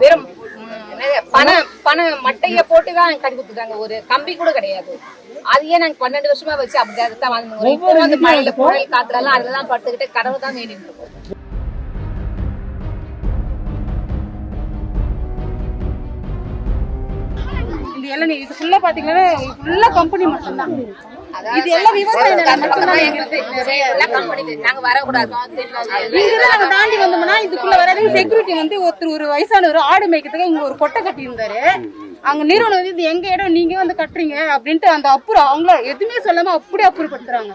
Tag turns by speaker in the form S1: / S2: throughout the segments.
S1: வெறும் பண மட்டைய போட்டுதான் கட்டி கொடுத்துட்டாங்க. ஒரு கம்பி கூட கிடையாது. அதையே நாங்க 12 வருஷமா வச்சு அப்படிதான் அந்த மழையில புயல் காத்துலாம் அதுலதான் படுத்துக்கிட்டு கடவுள் தான் வேண்டிட்டு இருக்கோம்.
S2: இது எல்லாம் இது ஃபுல்லா பாத்தீங்கன்னா ஃபுல்லா கம்பெனி மட்டும் தான். இது எல்லாம் விவசாயம்
S1: நாங்க வரக்கூடாது.
S2: நாங்க தாண்டி வந்தோம்னா இதுக்குள்ள வராது. செக்யூரிட்டி வந்து ஒருத்தர் ஒரு வயசானவர் ஆடு மேய்க்கிறதுக்கு இங்க ஒரு கொட்டை கட்டி இருந்தாரு. அங்க நிறுவனம் வந்து இது எங்க இடம், நீங்க வந்து கட்டுறீங்க அப்படின்ட்டு அந்த அப்புறம் அவங்கள எதுவுமே சொல்லாம அப்படியே அப்புறப்படுத்துறாங்க.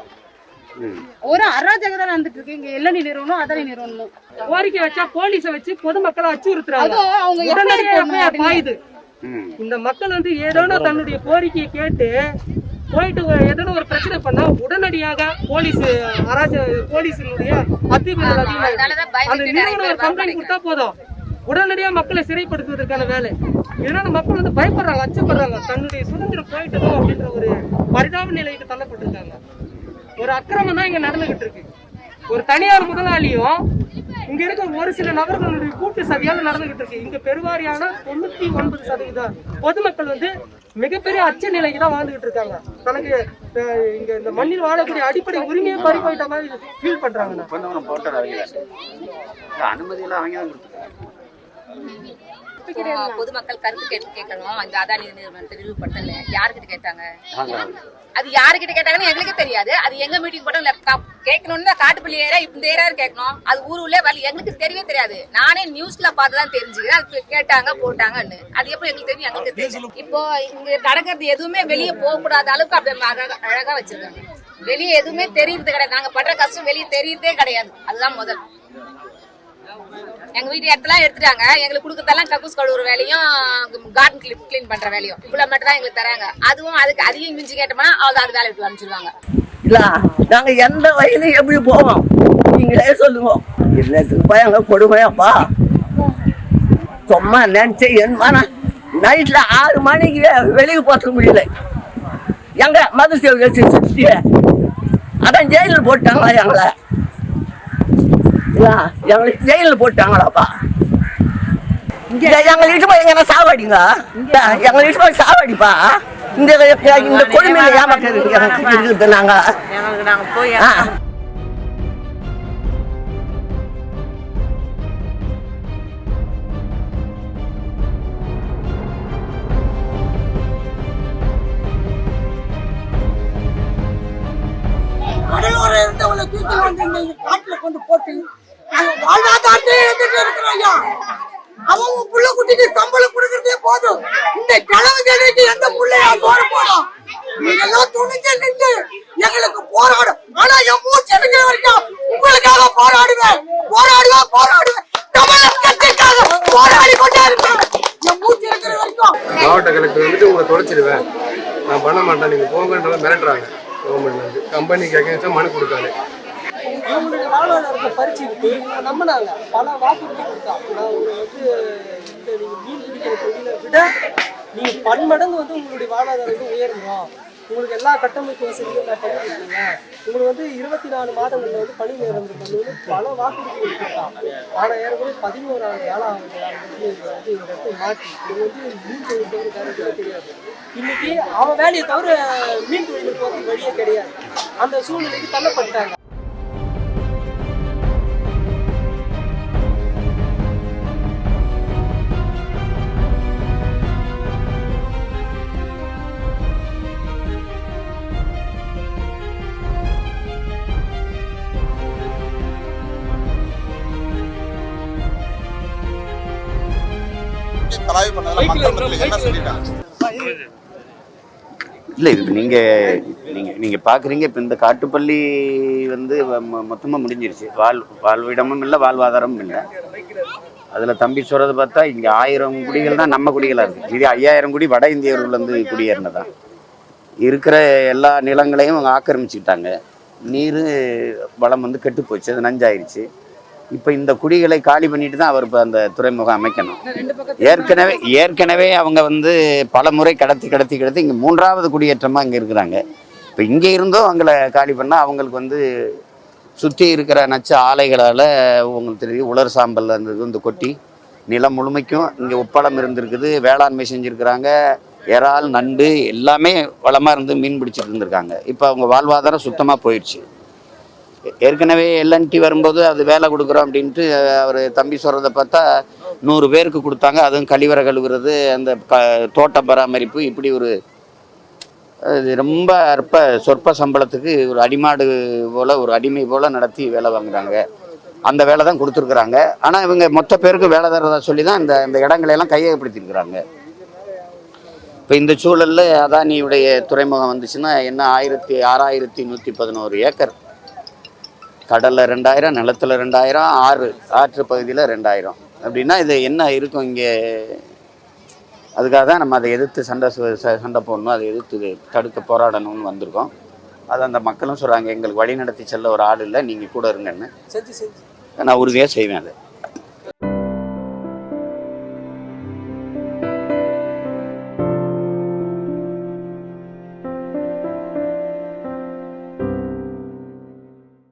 S2: ஒரு அராஜகம் நடந்துட்டு இருக்கு இங்க. எல்லணி நிறுவனம் அதானி நிறுவனம்
S3: கோரிக்கை வச்சா போலீஸ வச்சு பொதுமக்களை அச்சுறுத்துறாங்க.
S2: அவங்க
S3: இந்த மக்கள் வந்து ஏதோ தன்னுடைய கோரிக்கையை கேட்டு போயிட்டு ஏதோ ஒரு பிரச்சனை பண்ணா உடனடியாக போலீஸினுடைய அத்துமீறல் அதிகமாக அந்த நிறுவனம் ஒரு கம்ப்ளைண்ட் கொடுத்தா போதும், உடனடியாக மக்களை சிறைப்படுத்துவதற்கான வேலை. இதனால மக்கள் வந்து பயப்படுறாங்க, அச்சப்படுறாங்க. தன்னுடைய சுதந்திரம் போயிட்டதோ அப்படின்ற ஒரு பரிதாப நிலைக்கு தள்ளப்பட்டிருக்காங்க. ஒரு அக்கிரமம் தான் இங்க நடந்துகிட்டு இருக்கு. ஒரு தனியார் முதலாளியும் இங்க இருக்க ஒரு சில நபர்களுடைய கூட்டு சதியால நடந்துகிட்டு இருக்கு. இங்க பெருவாரியான 99% பொதுமக்கள் வந்து மிகப்பெரிய அச்ச நிலைக்கு தான் வாழ்ந்துகிட்டு இருக்காங்க. தனக்கு இங்க இந்த மண்ணில் வாழக்கூடிய அடிப்படை உரிமையை பறி போயிட்ட மாதிரி ஃபீல் பண்றாங்க.
S4: அனுமதி எல்லாம் அவங்க
S1: பொதுமக்கள் கருத்து கேட்கணும். இந்த அதானி நிறுவனத்தை விரிவுபடுத்தல யாருக்கிட்ட கேட்டாங்க? அது யாருக்கிட்ட கேட்டாங்கன்னு எங்களுக்கு தெரியாது. அது எங்க மீட்டிங் போட்டோம் கேட்கணும்னு காட்டுப்பள்ளி ஏரியா இந்த ஏரியா கேட்கணும். அது ஊருள்ளே வரல, எங்களுக்கு தெரியவே தெரியாது. நானே நியூஸ்ல பார்த்துதான் தெரிஞ்சுக்கிறேன். அது கேட்டாங்க போட்டாங்கன்னு. அது எப்போ எங்களுக்கு தெரியும்? எங்களுக்கு தெரியும். இப்போ இங்க நடக்கிறது எதுவுமே வெளியே போக கூடாத அளவுக்கு அப்படி அழகா வச்சிருக்காங்க. வெளியே எதுவுமே தெரியுது கிடையாது. நாங்க படுற கஷ்டம் வெளியே தெரியுதே கிடையாது. அதுதான் முதல். எங்க வீட்டு இடத்தெல்லாம் எடுத்துட்டாங்க. எங்களுக்கு கொடுக்கறதெல்லாம் கக்கூஸ் கழுவுற வேலையும் கார்டன் கிளீன் பண்ற வேலையும் இவ்வளவு மட்டும் தான் எங்களுக்கு தராங்க. அதுவும் அதுக்கு அதிகம் மிஞ்சி கேட்டோம்னா அது வேலை விட்டு அனுப்பிச்சிருவாங்க.
S5: இல்ல நாங்க எந்த வயலும் எப்படி போவோம் நீங்களே சொல்லுங்க. இல்லத்துக்கு பயங்க கொடுமையாப்பா. சும்மா நினைச்ச என்ன நைட்ல 6 மணிக்கு வெளியே போக முடியல. எங்க மது சேவை வச்சு சுத்தி அதான் ஜெயிலில் போட்டாங்களா? எங்களுக்கு ஜெயிலில் போட்டாங்களாப்பா. எங்களுக்கு போய் எங்கன்னா சாவடிங்க. எங்களுக்கு போய் சாவடிப்பா. இந்த கொடுமையில ஏமாற்றது நாங்க போய்
S6: கடலோர இருந்தவங்களை தூக்கி வந்து காட்டுல கொண்டு போட்டு வாழ்வாதாரத்தை எடுத்துட்டு இருக்கிறோம். அவங்க புள்ள குட்டிக்கு சம்பளம் கொடுக்கறதே போதும். இந்த கிழவு கேள்விக்கு எந்த புள்ளையா சோறு போடும்? நீங்க எல்லாம் துணிஞ்சு நின்று எங்களுக்கு போராடும். ஆனா என் மூச்சு இருக்கிற வரைக்கும் உங்களுக்காக போராடுவேன். தமிழக கட்சிக்காக போராடி கொண்டே இருப்பேன். என் மூச்சு இருக்கிற வரைக்கும்.
S7: மாவட்ட கலெக்டர் வந்துட்டு உங்களை தொலைச்சிடுவேன், நான் பண்ண மாட்டேன், நீங்க போங்கன்றத மிரட்டுறாங்க. கவர்மெண்ட் வந்து கம்பெனிக்கு அகேன்ஸ்டா மனு கொடுத்தாரு.
S3: அவங்களுடைய வாழ்வாதாரத்தை பறிச்சுக்கிட்டு நம்பினாங்க. பல வாக்குறுதி கொடுத்தாங்க. நான் வந்து இந்த நீங்க மீன் பிடிக்கிற தொழிலை விட நீங்க பன்மடங்கு வந்து உங்களுடைய வாழ்வாதாரத்தை உயரணும், உங்களுக்கு எல்லா கட்டமைப்பு வசதிகளும் நான் பண்ணி கொடுத்தீங்க, உங்களுக்கு வந்து 24 மாதங்கள்ல வந்து பணி நிரந்தரம் பண்ணி பல வாக்குறுதிகள் கொடுத்தாங்க. ஆனால் ஏறக்குறைய 11 நாள் ஆகுது. வந்து இந்த இடத்தை மாற்றி இது வந்து மீன் தொழில் தவிர வேறு தெரியாது. இன்னைக்கு அவன் வேலையை தவிர மீன் தொழிலுக்கு வந்து வழியே கிடையாது. அந்த சூழ்நிலைக்கு தள்ளப்பட்டாங்க.
S4: இல்லை, இது நீங்கள் பார்க்குறீங்க. இப்போ இந்த காட்டுப்பள்ளி வந்து மொத்தமாக முடிஞ்சிருச்சு. வாழ்விடமும் இல்லை, வாழ்வாதாரமும் இல்லை. அதில் தம்பி சொல்கிறத பார்த்தா இங்கே 1000 குடிகள் தான் நம்ம குடிகளாக இருக்குது. இது 5000 குடி வட இந்தியர்கள்லேருந்து குடியேறினதான். இருக்கிற எல்லா நிலங்களையும் அவங்க ஆக்கிரமிச்சுக்கிட்டாங்க. நீர் வளம் வந்து கெட்டு போச்சு, அது நஞ்சாயிருச்சு. இப்போ இந்த குடிகளை காலி பண்ணிட்டு தான் அவர் இப்போ அந்த துறைமுகம் அமைக்கணும். ஏற்கனவே அவங்க வந்து பல முறை கடத்தி இங்கே 3வது குடியேற்றமாக இங்கே இருக்கிறாங்க. இப்போ இங்கே இருந்தும் அவங்கள காலி பண்ணால் அவங்களுக்கு வந்து சுற்றி இருக்கிற நச்சு ஆலைகளால் உங்களுக்கு தெரியும் உலர் சாம்பல் அந்த இது வந்து கொட்டி நிலம் முழுமைக்கும் இங்கே உப்பளம் இருந்திருக்குது, வேளாண்மை செஞ்சுருக்கிறாங்க, இறால் நண்டு எல்லாமே வளமாக இருந்து மீன் பிடிச்சிட்டு இருந்திருக்காங்க. இப்போ அவங்க வாழ்வாதாரம் சுத்தமாக போயிடுச்சு. ஏற்கனவே எல்என்டி வரும்போது அது வேலை கொடுக்குறோம் அப்படின்ட்டு அவர் தம்பி சொல்கிறத பார்த்தா 100 பேருக்கு கொடுத்தாங்க. அதுவும் கழிவறை கழுவுறது, அந்த தோட்ட பராமரிப்பு, இப்படி ஒரு ரொம்ப சொற்ப சம்பளத்துக்கு ஒரு அடிமாடு போல், ஒரு அடிமை போல் நடத்தி வேலை வாங்குறாங்க. அந்த வேலை தான் கொடுத்துருக்குறாங்க. ஆனால் இவங்க மொத்த பேருக்கு வேலை தரதா சொல்லி தான் இந்த இடங்களையெல்லாம் கையகப்படுத்தியிருக்கிறாங்க. இப்போ இந்த சூழலில் அதானியுடைய துறைமுகம் வந்துச்சுன்னா என்ன, 6111 ஏக்கர், கடலில் 2000, நிலத்தில் 2000, ஆற்று பகுதியில் 2000 அப்படின்னா இது என்ன இருக்கும் இங்கே? அதுக்காக தான் நம்ம அதை எதிர்த்து சண்டை போடணும், அதை எதிர்த்து தடுக்க போராடணும்னு வந்திருக்கோம். அது அந்த மக்களும் சொல்கிறாங்க, எங்களுக்கு வழி நடத்தி செல்ல ஒரு ஆள் இல்லை, நீங்கள் கூட இருங்கன்னு. நான் உறுதியாக செய்வேன் அதை.